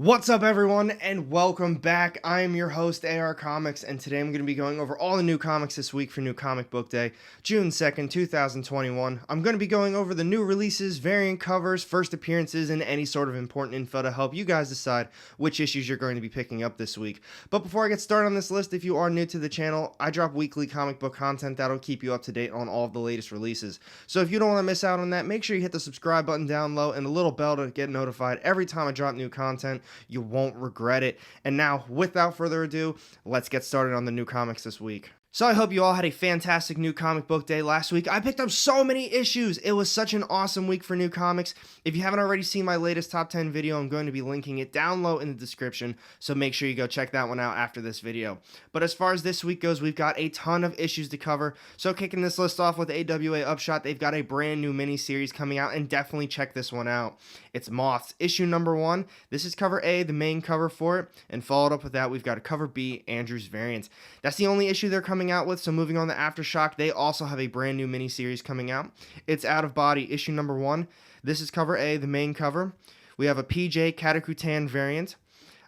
What's up everyone and welcome back. I am your host AR Comics and today I'm going to be going over all the new comics this week for New Comic Book Day, June 2nd, 2021. I'm going to be going over the new releases, variant covers, first appearances, and any sort of important info to help you guys decide which issues you're going to be picking up this week. But before I get started on this list, if you are new to the channel, I drop weekly comic book content that'll keep you up to date on all of the latest releases. So if you don't want to miss out on that, make sure you hit the subscribe button down low and the little bell to get notified every time I drop new content. You won't regret it. And now, without further ado, let's get started on the new comics this week. So I hope you all had a fantastic New Comic Book Day last week. I picked up so many issues. It was such an awesome week for new comics. If you haven't already seen my latest top 10 video, I'm going to be linking it down low in the description, so make sure you go check that one out after this video. But as far as this week goes, we've got a ton of issues to cover. So kicking this list off with AWA Upshot, they've got a brand new mini-series coming out, and definitely check this one out. It's Moths, issue number 1. This is cover A, the main cover for it, and followed up with that, we've got a cover B, Andrew's variant. That's the only issue they're coming out with, so moving on to Aftershock, they also have a brand new mini-series coming out. It's Out of Body, issue number 1. This is cover A, the main cover. We have a PJ Katakutan variant,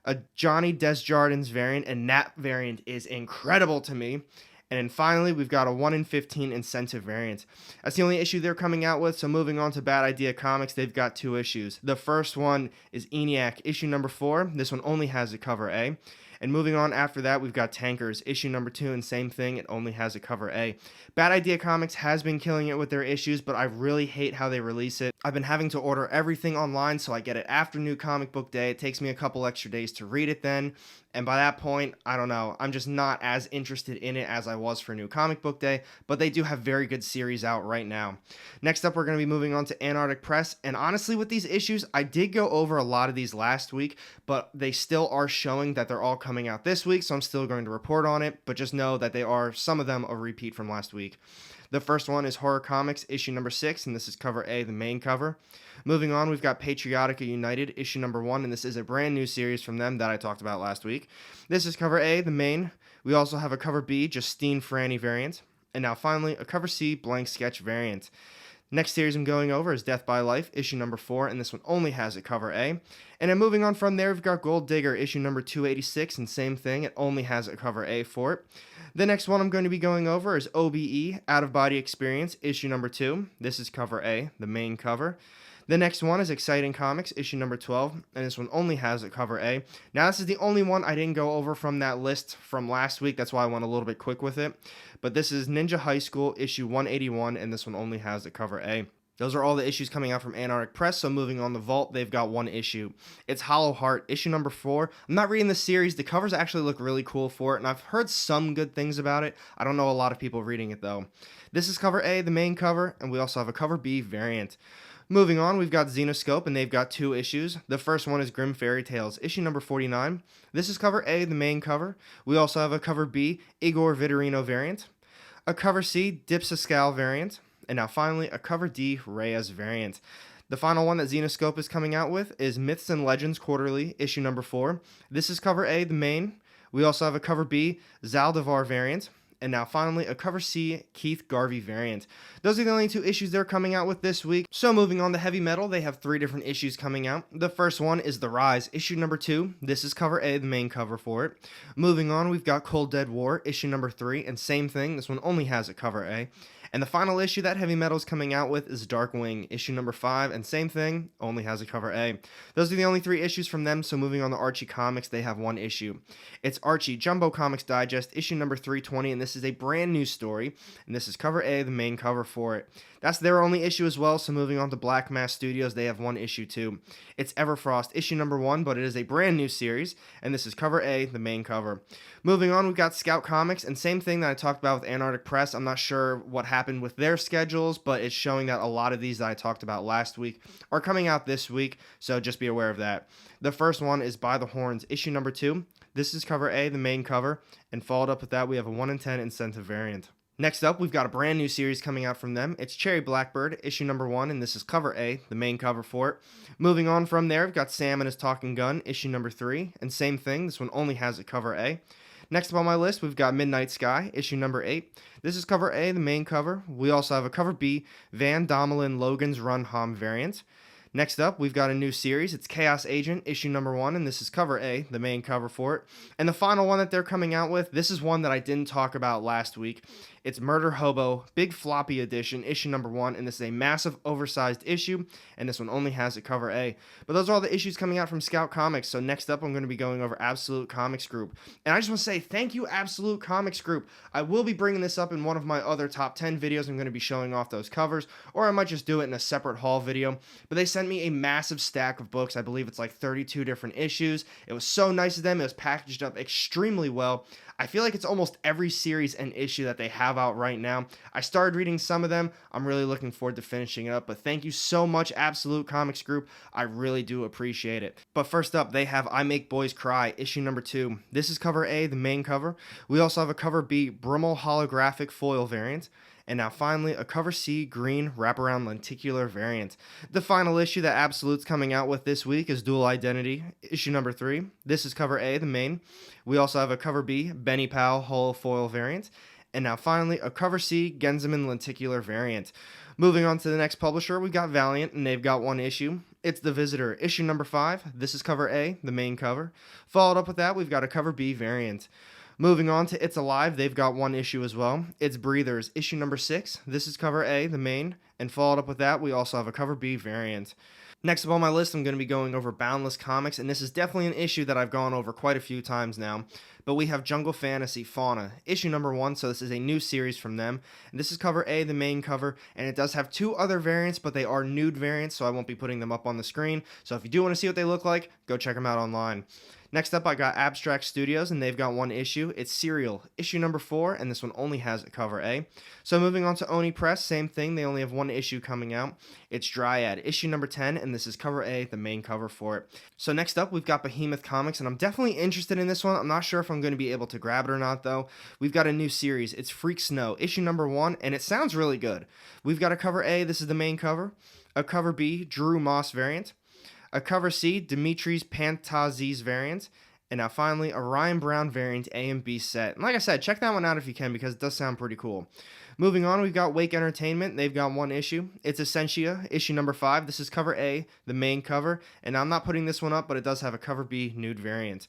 a Johnny Desjardins variant, and that variant is incredible to me. And then finally, we've got a 1 in 15 incentive variant. That's the only issue they're coming out with, so moving on to Bad Idea Comics, they've got 2 issues. The first one is ENIAC, issue number 4. This one only has a cover A. And moving on after that, we've got Tankers, issue number 2, and same thing, it only has a cover A. Bad Idea Comics has been killing it with their issues, but I really hate how they release it. I've been having to order everything online, so I get it after New Comic Book Day. It takes me a couple extra days to read it then, and by that point, I don't know, I'm just not as interested in it as I was for New Comic Book Day, but they do have very good series out right now. Next up, we're going to be moving on to Antarctic Press, and honestly with these issues, I did go over a lot of these last week, but they still are showing that they're all coming out this week, so I'm still going to report on it, but just know that they are, some of them, a repeat from last week. The first one is Horror Comics, issue number 6, and this is cover A, the main cover. Moving on, we've got Patriotica United, issue number 1, and this is a brand new series from them that I talked about last week. This is cover A, the main. We also have a cover B, Justine Franny variant. And now finally, a cover C, Blank Sketch variant. Next series I'm going over is Death by Life, issue number 4, and this one only has a cover A. And then moving on from there, we've got Gold Digger, issue number 286, and same thing, it only has a cover A for it. The next one I'm going to be going over is OBE, Out of Body Experience, issue number 2. This is cover A, the main cover. The next one is Exciting Comics, issue number 12, and this one only has a cover A. Now, this is the only one I didn't go over from that list from last week, that's why I went a little bit quick with it. But this is Ninja High School, issue 181, and this one only has a cover A. Those are all the issues coming out from Antarctic Press, so moving on to Vault, they've got 1 issue. It's Hollow Heart, issue number 4. I'm not reading the series. The covers actually look really cool for it, and I've heard some good things about it. I don't know a lot of people reading it, though. This is cover A, the main cover, and we also have a cover B variant. Moving on, we've got Xenoscope, and they've got 2 issues. The first one is Grim Fairy Tales, issue number 49. This is cover A, the main cover. We also have a cover B, Igor Vitorino variant. A cover C, Dipsascal variant. And now finally, a cover D, Reyes variant. The final one that Xenoscope is coming out with is Myths and Legends Quarterly, issue number 4. This is cover A, the main. We also have a cover B, Zaldivar variant. And now finally, a cover C, Keith Garvey variant. Those are the only 2 issues they're coming out with this week. So moving on to Heavy Metal, they have 3 different issues coming out. The first one is The Rise, issue number 2. This is cover A, the main cover for it. Moving on, we've got Cold Dead War, issue number 3. And same thing, this one only has a cover A. And the final issue that Heavy Metal is coming out with is Dark Wing, issue number 5, and same thing, only has a cover A. Those are the only 3 issues from them, so moving on to Archie Comics, they have 1 issue. It's Archie Jumbo Comics Digest, issue number 320, and this is a brand new story, and this is cover A, the main cover for it. That's their only issue as well, so moving on to Black Mass Studios, they have 1 issue too. It's Everfrost, issue number 1, but it is a brand new series, and this is cover A, the main cover. Moving on, we've got Scout Comics, and same thing that I talked about with Antarctic Press. I'm not sure what happened with their schedules, but it's showing that a lot of these that I talked about last week are coming out this week, so just be aware of that. The first one is By the Horns, issue number 2. This is cover A, the main cover, and followed up with that, we have a 1 in 10 incentive variant. Next up, we've got a brand new series coming out from them. It's Cherry Blackbird, issue number 1, and this is cover A, the main cover for it. Moving on from there, we've got Sam and His Talking Gun, issue number 3, and same thing, this one only has a cover A. Next up on my list, we've got Midnight Sky, issue number 8. This is cover A, the main cover. We also have a cover B, Van Domelin Logan's Run Hom variant. Next up, we've got a new series. It's Chaos Agent, issue number 1, and this is cover A, the main cover for it. And the final one that they're coming out with, this is one that I didn't talk about last week. It's Murder Hobo, Big Floppy Edition, issue number 1, and this is a massive oversized issue, and this one only has a cover A. But those are all the issues coming out from Scout Comics, so next up I'm going to be going over Absolute Comics Group. And I just want to say thank you, Absolute Comics Group. I will be bringing this up in one of my other top 10 videos. I'm going to be showing off those covers, or I might just do it in a separate haul video. But they sent me a massive stack of books. I believe it's like 32 different issues. It was so nice of them. It was packaged up extremely well. I feel like it's almost every series and issue that they have out right now. I started reading some of them. I'm really looking forward to finishing it up, but thank you so much, Absolute Comics Group. I really do appreciate it. But first up, they have I Make Boys Cry, issue number 2. This is cover A, the main cover. We also have a cover B, Brummel holographic foil variant. And now finally, a cover C green wraparound lenticular variant. The final issue that Absolute's coming out with this week is Dual Identity, issue number 3. This is cover A, the main. We also have a cover B, Benny Powell whole foil variant. And now finally, a cover C Genzaman lenticular variant. Moving on to the next publisher, we've got Valiant, and they've got one issue. It's The Visitor, issue number 5. This is cover A, the main cover. Followed up with that, we've got a cover B variant. Moving on to It's Alive, they've got one issue as well. It's Breathers, issue number 6. This is cover A, the main, and followed up with that, we also have a cover B variant. Next up on my list, I'm going to be going over Boundless Comics, and this is definitely an issue that I've gone over quite a few times now. But we have Jungle Fantasy Fauna, issue number 1, so this is a new series from them. And this is cover A, the main cover, and it does have 2 other variants, but they are nude variants, so I won't be putting them up on the screen. So if you do want to see what they look like, go check them out online. Next up, I got Abstract Studios, and they've got one issue. It's Serial, issue number 4, and this one only has a cover A. So moving on to Oni Press, same thing. They only have one issue coming out. It's Dryad, issue number 10, and this is cover A, the main cover for it. So next up, we've got Behemoth Comics, and I'm definitely interested in this one. I'm not sure if I'm going to be able to grab it or not, though. We've got a new series. It's Freak Snow, issue number 1, and it sounds really good. We've got a cover A, this is the main cover. A cover B, Drew Moss variant. A cover C, Dimitri's Pantazis variant. And now finally, a Ryan Brown variant A and B set. And like I said, check that one out if you can, because it does sound pretty cool. Moving on, we've got Wake Entertainment. They've got one issue. It's Essentia, issue number 5. This is cover A, the main cover. And I'm not putting this one up, but it does have a cover B nude variant.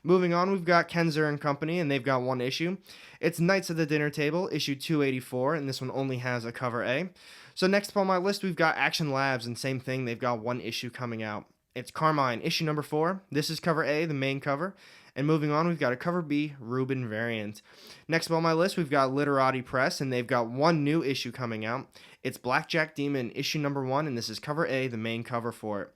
Moving on, we've got Kenzer and Company, and they've got one issue. It's Knights of the Dinner Table, issue 284, and this one only has a cover A. So next up on my list, we've got Action Labs, and same thing, they've got one issue coming out. It's Carmine, issue number 4. This is cover A, the main cover. And moving on, we've got a cover B Reuben variant. Next up on my list, we've got Literati Press, and they've got one new issue coming out. It's Blackjack Demon, issue number 1, and this is cover A, the main cover for it.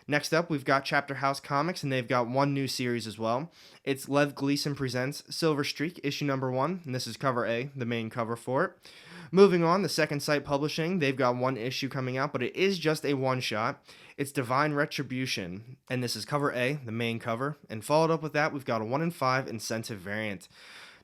Next up, we've got Chapter House Comics, and they've got one new series as well. It's Lev Gleason Presents Silver Streak, issue number 1, and this is cover A, the main cover for it. Moving on, the Second Sight Publishing, they've got one issue coming out, but it is just a one-shot. It's Divine Retribution, and this is cover A, the main cover. And followed up with that, we've got a 1 in 5 incentive variant.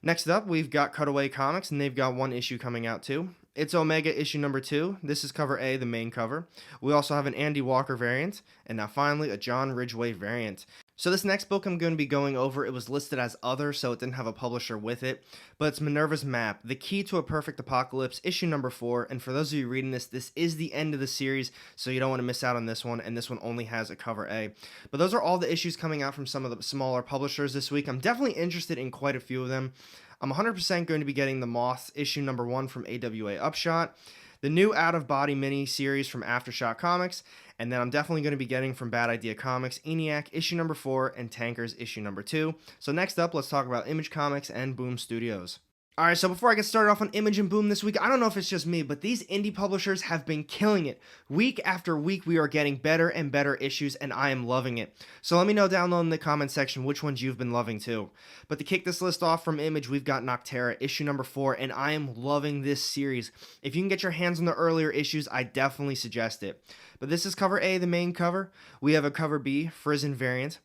Next up, we've got Cutaway Comics, and they've got one issue coming out too. It's Omega issue number 2. This is cover A, the main cover. We also have an Andy Walker variant, and now finally a John Ridgway variant. So this next book I'm going to be going over, it was listed as Other, so it didn't have a publisher with it, but it's Minerva's Map, The Key to a Perfect Apocalypse, issue number 4, and for those of you reading this, this is the end of the series, so you don't want to miss out on this one, and this one only has a cover A. But those are all the issues coming out from some of the smaller publishers this week. I'm definitely interested in quite a few of them. I'm 100% going to be getting The Moth, issue number 1 from AWA Upshot, the new Out of Body mini series from Aftershock Comics, and then I'm definitely going to be getting from Bad Idea Comics, ENIAC issue number 4, and Tankers issue number 2. So next up, let's talk about Image Comics and Boom Studios. Alright, so before I get started off on Image and Boom this week, I don't know if it's just me, but these indie publishers have been killing it. Week after week, we are getting better and better issues, and I am loving it. So let me know down below in the comment section which ones you've been loving too. But to kick this list off from Image, we've got Noctera, issue number 4, and I am loving this series. If you can get your hands on the earlier issues, I definitely suggest it. But this is cover A, the main cover. We have a cover B, Frizen variant.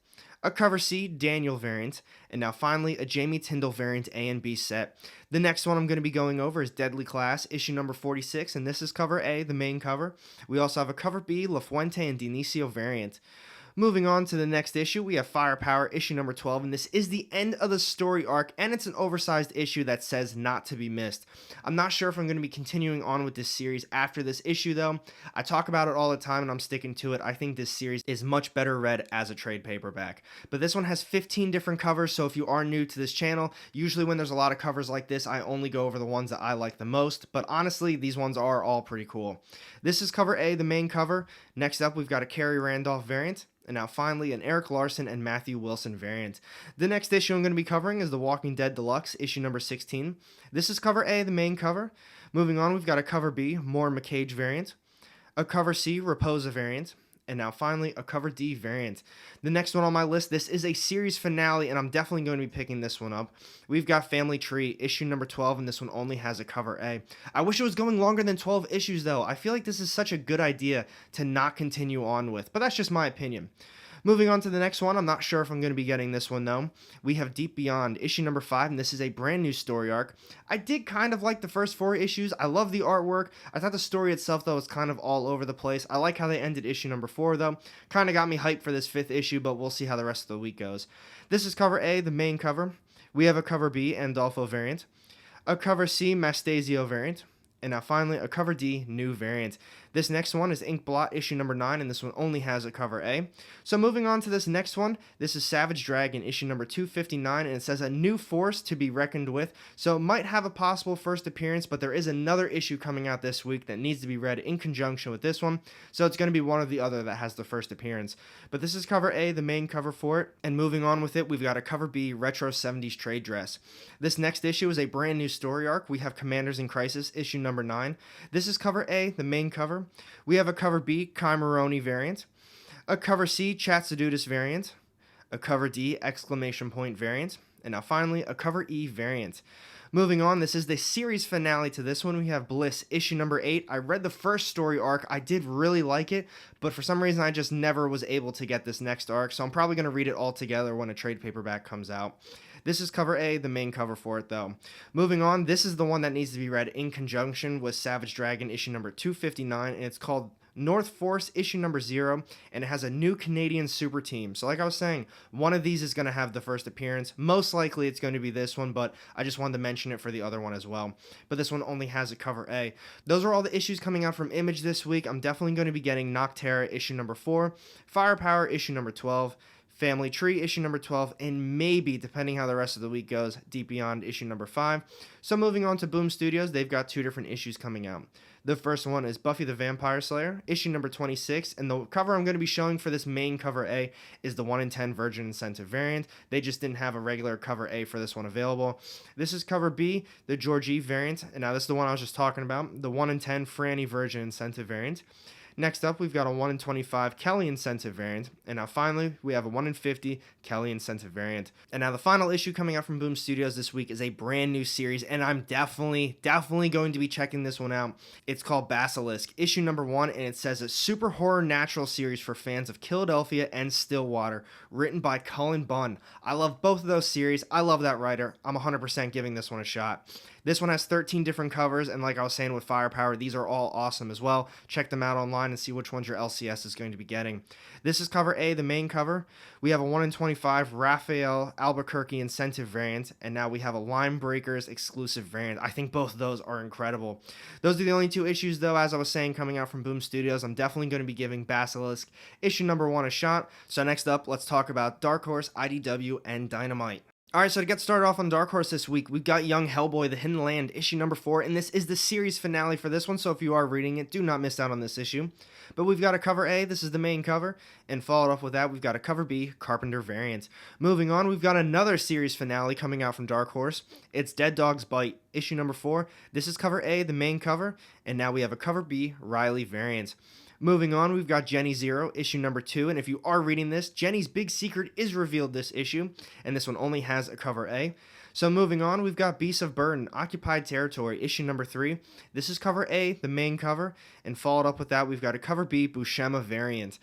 A cover C, Daniel variant, and now finally a Jamie Tyndall variant A and B set. The next one I'm going to be going over is Deadly Class, issue number 46, and this is cover A, the main cover. We also have a cover B, La Fuente and Dionisio variant. Moving on to the next issue, we have Firepower, issue number 12, and this is the end of the story arc, and it's an oversized issue that says not to be missed. I'm not sure if I'm going to be continuing on with this series after this issue, though. I talk about it all the time, and I'm sticking to it. I think this series is much better read as a trade paperback. But this one has 15 different covers, so if you are new to this channel, usually when there's a lot of covers like this, I only go over the ones that I like the most, but honestly, these ones are all pretty cool. This is cover A, the main cover. Next up, we've got a Kerry Randolph variant. And now finally, an Eric Larson and Matthew Wilson variant. The next issue I'm going to be covering is The Walking Dead Deluxe, issue number 16. This is cover A, the main cover. Moving on, we've got a cover B, More McCage variant. A cover C, Raposa variant. And now finally, a cover D variant. The next one on my list, this is a series finale, and I'm definitely going to be picking this one up. We've got Family Tree, issue number 12, and this one only has a cover A. I wish it was going longer than 12 issues, though. I feel like this is such a good idea to not continue on with, but that's just my opinion. Moving on to the next one, I'm not sure if I'm going to be getting this one, though. We have Deep Beyond, issue number 5, and this is a brand new story arc. I did kind of like the first 4 issues. I love the artwork. I thought the story itself, though, was kind of all over the place. I like how they ended issue number 4, though. Kind of got me hyped for this 5th issue, but we'll see how the rest of the week goes. This is cover A, the main cover. We have a cover B, Andolfo variant. A cover C, Mastasio variant. And now finally, a cover D, new variant. This next one is Ink Blot, issue number 9, and this one only has a cover A. So moving on to this next one, this is Savage Dragon, issue number 259, and it says a new force to be reckoned with. So it might have a possible first appearance, but there is another issue coming out this week that needs to be read in conjunction with this one. So it's going to be one or the other that has the first appearance. But this is cover A, the main cover for it. And moving on with it, we've got a cover B, Retro 70s Trade Dress. This next issue is a brand new story arc. We have Commanders in Crisis, issue number 9. This is cover A, the main cover. We have a cover B, Kai Moroni variant. A cover C, Chatsadudis variant. A cover D, exclamation point variant. And now finally, a cover E variant. Moving on, this is the series finale to this one. We have Bliss, issue number 8. I read the first story arc. I did really like it, but for some reason I just never was able to get this next arc, so I'm probably going to read it all together when a trade paperback comes out. This is cover A, the main cover for it, though. Moving on, this is the one that needs to be read in conjunction with Savage Dragon, issue number 259, and it's called North Force, issue number 0, and it has a new Canadian super team. So like I was saying, one of these is going to have the first appearance. Most likely it's going to be this one, but I just wanted to mention it for the other one as well. But this one only has a cover A. Those are all the issues coming out from Image this week. I'm definitely going to be getting Nocterra, issue number 4, Firepower, issue number 12, Family Tree, issue number 12, and maybe, depending how the rest of the week goes, Deep Beyond, issue number 5. So moving on to Boom Studios, they've got 2 different issues coming out. The first one is Buffy the Vampire Slayer, issue number 26, and the cover I'm going to be showing for this main cover A is the 1 in 10 Virgin Incentive variant. They just didn't have a regular cover A for this one available. This is cover B, the Georgie variant, and now this is the one I was just talking about, the 1 in 10 Franny Virgin Incentive variant. Next up, we've got a 1 in 25 Kelly Incentive variant, and now finally, we have a 1 in 50 Kelly Incentive variant. And now the final issue coming out from Boom Studios this week is a brand new series, and I'm definitely going to be checking this one out. It's called Basilisk, issue number 1, and it says a super horror natural series for fans of Philadelphia and Stillwater, written by Cullen Bunn. I love both of those series. I love that writer. I'm 100% giving this one a shot. This one has 13 different covers, and like I was saying with Firepower, these are all awesome as well. Check them out online and see which ones your LCS is going to be getting. This is cover A, the main cover. We have a 1 in 25 Raphael Albuquerque Incentive variant, and now we have a Line Breakers exclusive variant. I think both of those are incredible. Those are the only 2 issues, though, as I was saying, coming out from Boom Studios. I'm definitely going to be giving Basilisk issue number 1 a shot. So next up, let's talk about Dark Horse, IDW, and Dynamite. Alright, so to get started off on Dark Horse this week, we've got Young Hellboy, The Hidden Land, issue number 4, and this is the series finale for this one, so if you are reading it, do not miss out on this issue. But we've got a cover A, this is the main cover, and followed up with that, we've got a cover B, Carpenter variant. Moving on, we've got another series finale coming out from Dark Horse. It's Dead Dog's Bite, issue number 4. This is cover A, the main cover, and now we have a cover B, Riley variant. Moving on, we've got Jenny Zero, issue number 2, and if you are reading this, Jenny's big secret is revealed this issue, and this one only has a cover A. So moving on, we've got Beasts of Burden, Occupied Territory, issue number 3. This is cover A, the main cover, and followed up with that, we've got a cover B, Buscema variant.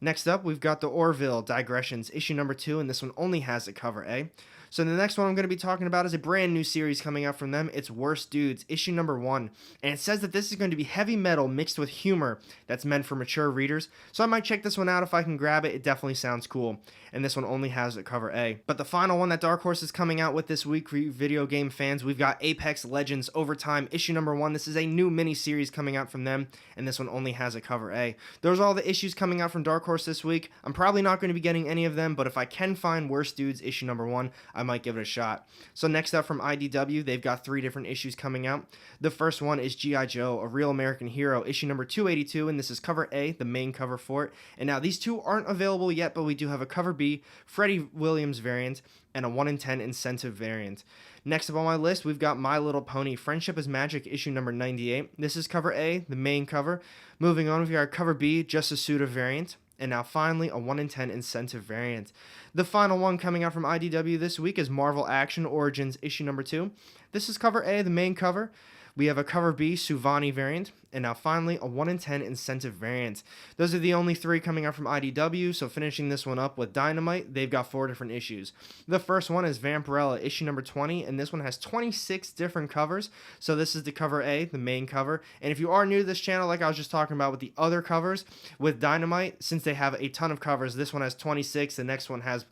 Next up, we've got the Orville Digressions, issue number 2, and this one only has a cover A. So the next one I'm going to be talking about is a brand new series coming out from them. It's Worst Dudes, issue number 1. And it says that this is going to be heavy metal mixed with humor that's meant for mature readers. So I might check this one out if I can grab it. It definitely sounds cool. And this one only has a cover A. But the final one that Dark Horse is coming out with this week for you video game fans, we've got Apex Legends Overtime, issue number 1. This is a new mini-series coming out from them, and this one only has a cover A. Those are all the issues coming out from Dark Horse this week. I'm probably not going to be getting any of them, but if I can find Worst Dudes issue number 1, I might give it a shot. So next up from IDW, they've got 3 different issues coming out. The first one is G.I. Joe, A Real American Hero, issue number 282, and this is cover A, the main cover for it. And now these 2 aren't available yet, but we do have a cover B, Freddie Williams variant, and a 1 in 10 incentive variant. Next up on my list, we've got My Little Pony, Friendship is Magic, issue number 98. This is cover A, the main cover. Moving on, we've got cover B, Just a Suda variant. And now finally, a 1 in 10 incentive variant. The final one coming out from IDW this week is Marvel Action Origins, issue number 2. This is cover A, the main cover. We have a cover B, Suvani variant, and now finally a 1 in 10 incentive variant. Those are the only 3 coming out from IDW, so finishing this one up with Dynamite, they've got 4 different issues. The first one is Vampirella, issue number 20, and this one has 26 different covers, so this is the cover A, the main cover. And if you are new to this channel, like I was just talking about with the other covers, with Dynamite, since they have a ton of covers, this one has 26, the next one has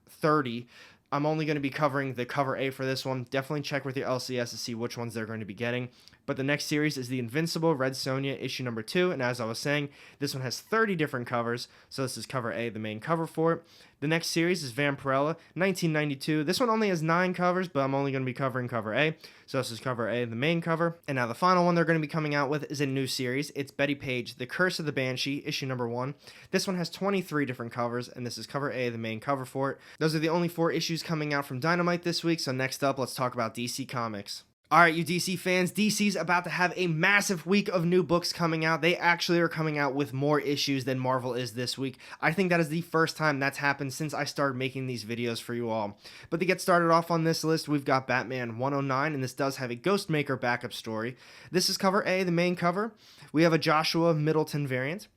30. I'm only going to be covering the cover A for this one. Definitely check with your LCS to see which ones they're going to be getting. But the next series is the Invincible Red Sonja, issue number 2. And as I was saying, this one has 30 different covers. So this is cover A, the main cover for it. The next series is Vampirella, 1992. This one only has 9 covers, but I'm only going to be covering cover A. So this is cover A, the main cover. And now the final one they're going to be coming out with is a new series. It's Betty Page, The Curse of the Banshee, issue number 1. This one has 23 different covers, and this is cover A, the main cover for it. Those are the only 4 issues coming out from Dynamite this week. So next up, let's talk about DC Comics. Alright, you DC fans, DC's about to have a massive week of new books coming out. They actually are coming out with more issues than Marvel is this week. I think that is the first time that's happened since I started making these videos for you all. But to get started off on this list, we've got Batman 109, and this does have a Ghostmaker backup story. This is cover A, the main cover. We have a Joshua Middleton variant,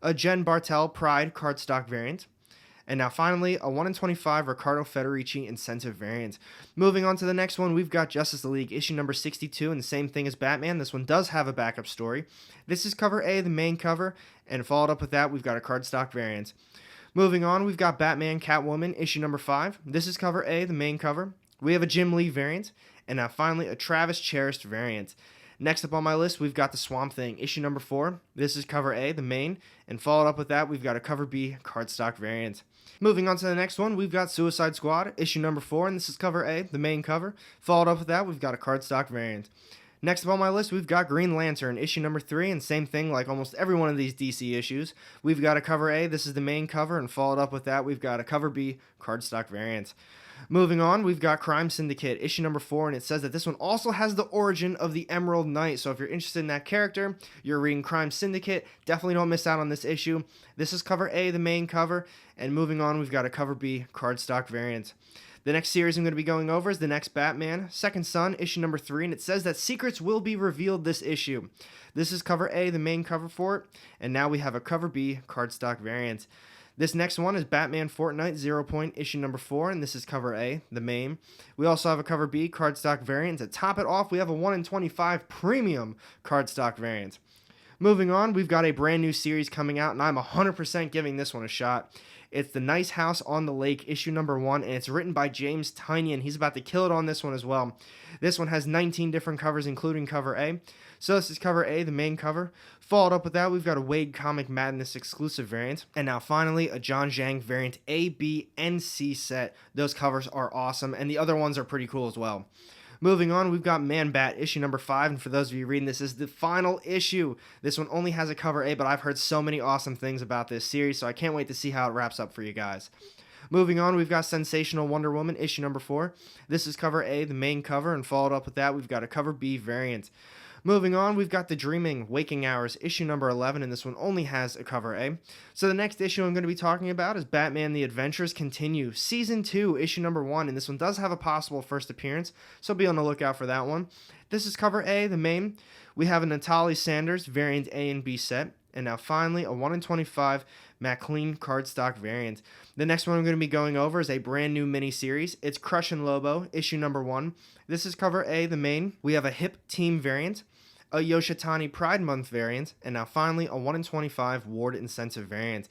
a Jen Bartel Pride cardstock variant, and now finally, a 1 in 25 Riccardo Federici incentive variant. Moving on to the next one, we've got Justice League, issue number 62, and the same thing as Batman. This one does have a backup story. This is cover A, the main cover, and followed up with that, we've got a cardstock variant. Moving on, we've got Batman Catwoman, issue number 5. This is cover A, the main cover. We have a Jim Lee variant, and now finally, a Travis Cherished variant. Next up on my list, we've got the Swamp Thing, issue number 4. This is cover A, the main, and followed up with that, we've got a cover B cardstock variant. Moving on to the next one, we've got Suicide Squad, issue number 4, and this is cover A, the main cover. Followed up with that, we've got a cardstock variant. Next up on my list, we've got Green Lantern, issue number 3, and same thing like almost every one of these DC issues. We've got a cover A, this is the main cover, and followed up with that, we've got a cover B cardstock variant. Moving on, we've got Crime Syndicate, issue number 4, and it says that this one also has the origin of the Emerald Knight. So if you're interested in that character, you're reading Crime Syndicate, definitely don't miss out on this issue. This is cover A, the main cover, and moving on, we've got a cover B cardstock variant. The next series I'm going to be going over is The Next Batman, Second Son, issue number 3, and it says that secrets will be revealed this issue. This is cover A, the main cover for it, and now we have a cover B cardstock variant. This next one is Batman Fortnite 0 Point, issue number 4, and this is cover A, the main. We also have a cover B cardstock variant. To top it off, we have a 1 in 25 premium cardstock variant. Moving on, we've got a brand new series coming out, and I'm 100% giving this one a shot. It's The Nice House on the Lake, issue number 1, and it's written by James Tynion. He's about to kill it on this one as well. This one has 19 different covers, including cover A. So this is cover A, the main cover. Followed up with that, we've got a Wade Comic Madness exclusive variant. And now finally, a John Zhang variant A, B, and C set. Those covers are awesome, and the other ones are pretty cool as well. Moving on, we've got Man-Bat, issue number 5, and for those of you reading, this is the final issue. This one only has a cover A, but I've heard so many awesome things about this series, so I can't wait to see how it wraps up for you guys. Moving on, we've got Sensational Wonder Woman, issue number 4. This is cover A, the main cover, and followed up with that, we've got a cover B variant. Moving on, we've got The Dreaming Waking Hours, issue number 11, and this one only has a cover A. So the next issue I'm going to be talking about is Batman The Adventures Continue, Season 2, issue number 1, and this one does have a possible first appearance, so be on the lookout for that one. This is cover A, the main. We have a Natalie Sanders variant A and B set, And now finally, a 1 in 25 McLean cardstock variant. The next one I'm going to be going over is a brand new mini-series. It's Crush and Lobo, issue number 1. This is cover A, the main. We have a Hip Team variant, a Yoshitani Pride Month variant, and now finally a 1 in 25 Ward Incentive variant.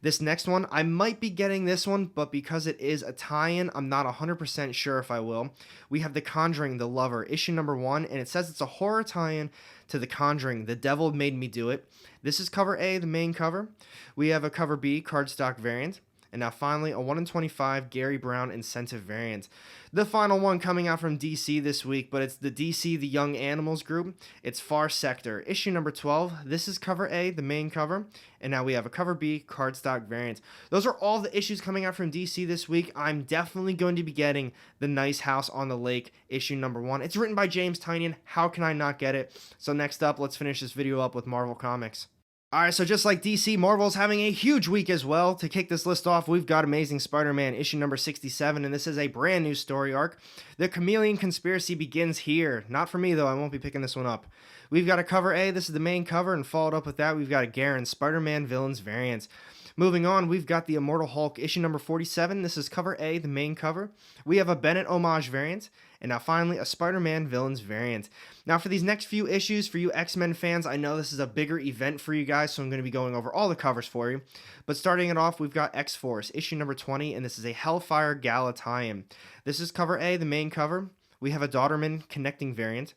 This next one, I might be getting this one, but because it is a tie-in, I'm not 100% sure if I will. We have The Conjuring, The Lover, issue number 1, and it says it's a horror tie-in to The Conjuring, The Devil Made Me Do It. This is cover A, the main cover. We have a cover B cardstock variant. And now finally, a 1 in 25 Gary Brown incentive variant. The final one coming out from DC this week, but it's the DC The Young Animals group. It's Far Sector, issue number 12. This is cover A, the main cover. And now we have a cover B cardstock variant. Those are all the issues coming out from DC this week. I'm definitely going to be getting The Nice House on the Lake, issue number 1. It's written by James Tynion. How can I not get it? So next up, let's finish this video up with Marvel Comics. Alright, so just like DC, Marvel's having a huge week as well. To kick this list off, we've got Amazing Spider-Man issue number 67, and this is a brand new story arc. The Chameleon Conspiracy begins here. Not for me, though. I won't be picking this one up. We've got a cover A. This is the main cover, and followed up with that, we've got a Garen Spider-Man Villains variant. Moving on, we've got the Immortal Hulk issue number 47. This is cover A, the main cover. We have a Bennett homage variant. And now finally, a Spider-Man Villains variant. Now for these next few issues, for you X-Men fans, I know this is a bigger event for you guys, so I'm going to be going over all the covers for you. But starting it off, we've got X-Force, issue number 20, and this is a Hellfire Gala tie-in. This is cover A, the main cover. We have a Dodderman connecting variant,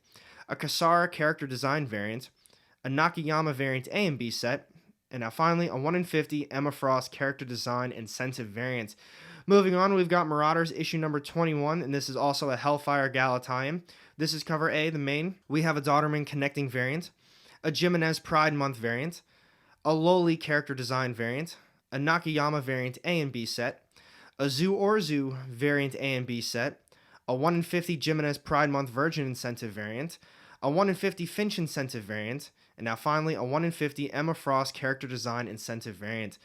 a Kasara character design variant, a Nakayama variant A and B set, and now finally, a 1 in 50 Emma Frost character design incentive variant. Moving on, we've got Marauders issue number 21, and this is also a Hellfire Gala tie-in. This is cover A, the main. We have a Dodderman connecting variant, a Jimenez Pride Month variant, a Loli character design variant, a Nakayama variant A and B set, a Zoo or Zoo variant A and B set, a 1 in 50 Jimenez Pride Month Virgin incentive variant, a 1 in 50 Finch incentive variant, and now finally a 1 in 50 Emma Frost character design incentive variant.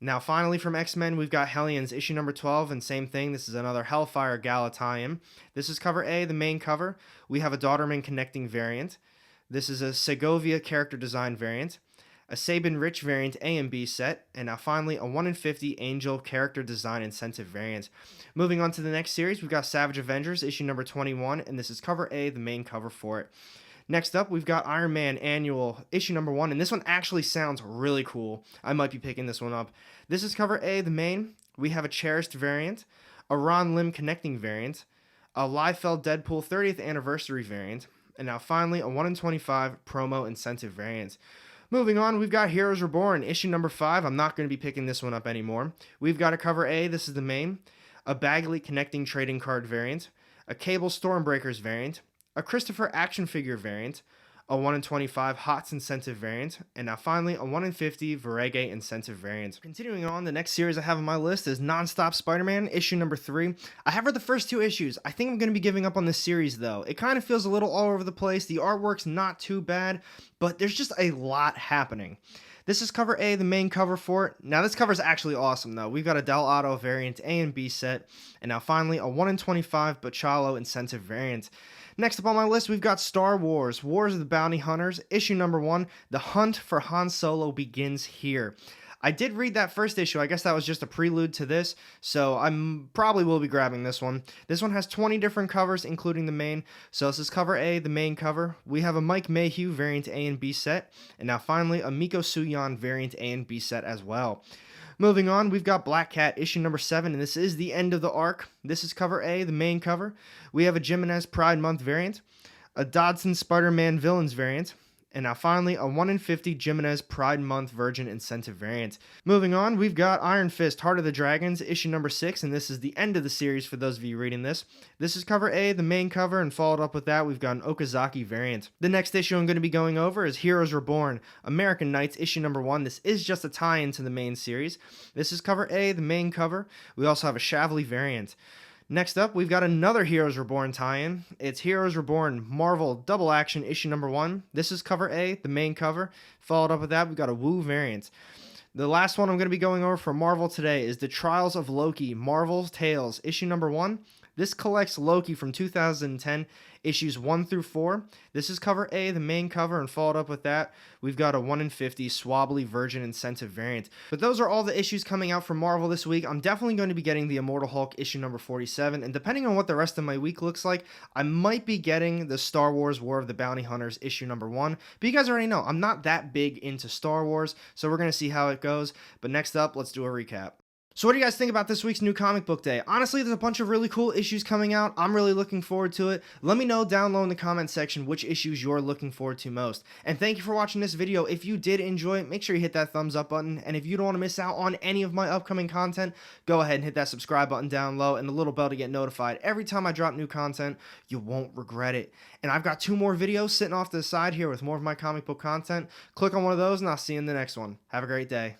Now finally from X-Men, we've got Hellions issue number 12, and same thing, this is another Hellfire Gala tie-in. This is cover A, the main cover. We have a Dodderman connecting variant. This is a Segovia character design variant, a Sabin Rich variant A and B set, and now finally a 1 in 50 Angel character design incentive variant. Moving on to the next series, we've got Savage Avengers issue number 21, and this is cover A, the main cover for it. Next up, we've got Iron Man Annual, issue number 1, and this one actually sounds really cool. I might be picking this one up. This is cover A, the main. We have a Cherished variant, a Ron Lim connecting variant, a Liefeld Deadpool 30th Anniversary variant, and now finally, a 1 in 25 promo incentive variant. Moving on, we've got Heroes Reborn, issue number 5. I'm not going to be picking this one up anymore. We've got a cover A, this is the main, a Bagley connecting trading card variant, a Cable Stormbreakers variant, a Christopher action figure variant, a 1 in 25 HOTS incentive variant, and now finally a 1 in 50 Varege incentive variant. Continuing on, the next series I have on my list is Nonstop Spider-Man, issue number 3. I have read the first 2 issues. I think I'm going to be giving up on this series though. It kind of feels a little all over the place. The artwork's not too bad, but there's just a lot happening. This is cover A, the main cover for it. Now this cover is actually awesome though. We've got a Del Auto variant A and B set, and now finally a 1 in 25 Bachalo incentive variant. Next up on my list, we've got Star Wars, Wars of the Bounty Hunters, issue number 1. The hunt for Han Solo begins here. I did read that first issue. I guess that was just a prelude to this, so I probably will be grabbing this one. This one has 20 different covers, including the main. So this is cover A, the main cover. We have a Mike Mayhew variant A and B set, and now finally a Miko Suyon variant A and B set as well. Moving on, we've got Black Cat issue number 7, and this is the end of the arc. This is cover A, the main cover. We have a Jimenez Pride Month variant, a Dodson Spider-Man Villains variant, and now finally a 1 in 50 Jimenez Pride Month Virgin incentive variant. Moving on, we've got Iron Fist Heart of the Dragons issue number 6, and this is the end of the series for those of you reading this. This is cover A, the main cover, and followed up with that we've got an Okazaki variant. The next issue I'm going to be going over is Heroes Reborn American Knights issue number 1. This is just a tie-in to the main series. This is cover A, the main cover. We also have a Shavli variant. Next up, we've got another Heroes Reborn tie-in. It's Heroes Reborn Marvel Double Action issue number 1. This is cover A, the main cover. Followed up with that, we've got a Wu variant. The last one I'm going to be going over for Marvel today is The Trials of Loki Marvel's Tales issue number 1. This collects Loki from 2010 issues 1 through 4. This is cover A, the main cover, and followed up with that, we've got a 1 in 50 Swabbly Virgin Incentive variant. But those are all the issues coming out from Marvel this week. I'm definitely going to be getting the Immortal Hulk issue number 47, and depending on what the rest of my week looks like, I might be getting the Star Wars War of the Bounty Hunters issue number 1. But you guys already know, I'm not that big into Star Wars, so we're going to see how it goes. But next up, let's do a recap. So what do you guys think about this week's new comic book day? Honestly, there's a bunch of really cool issues coming out. I'm really looking forward to it. Let me know down low in the comment section which issues you're looking forward to most. And thank you for watching this video. If you did enjoy it, make sure you hit that thumbs up button. And if you don't want to miss out on any of my upcoming content, go ahead and hit that subscribe button down low and the little bell to get notified. Every time I drop new content, you won't regret it. And I've got 2 more videos sitting off to the side here with more of my comic book content. Click on one of those and I'll see you in the next one. Have a great day.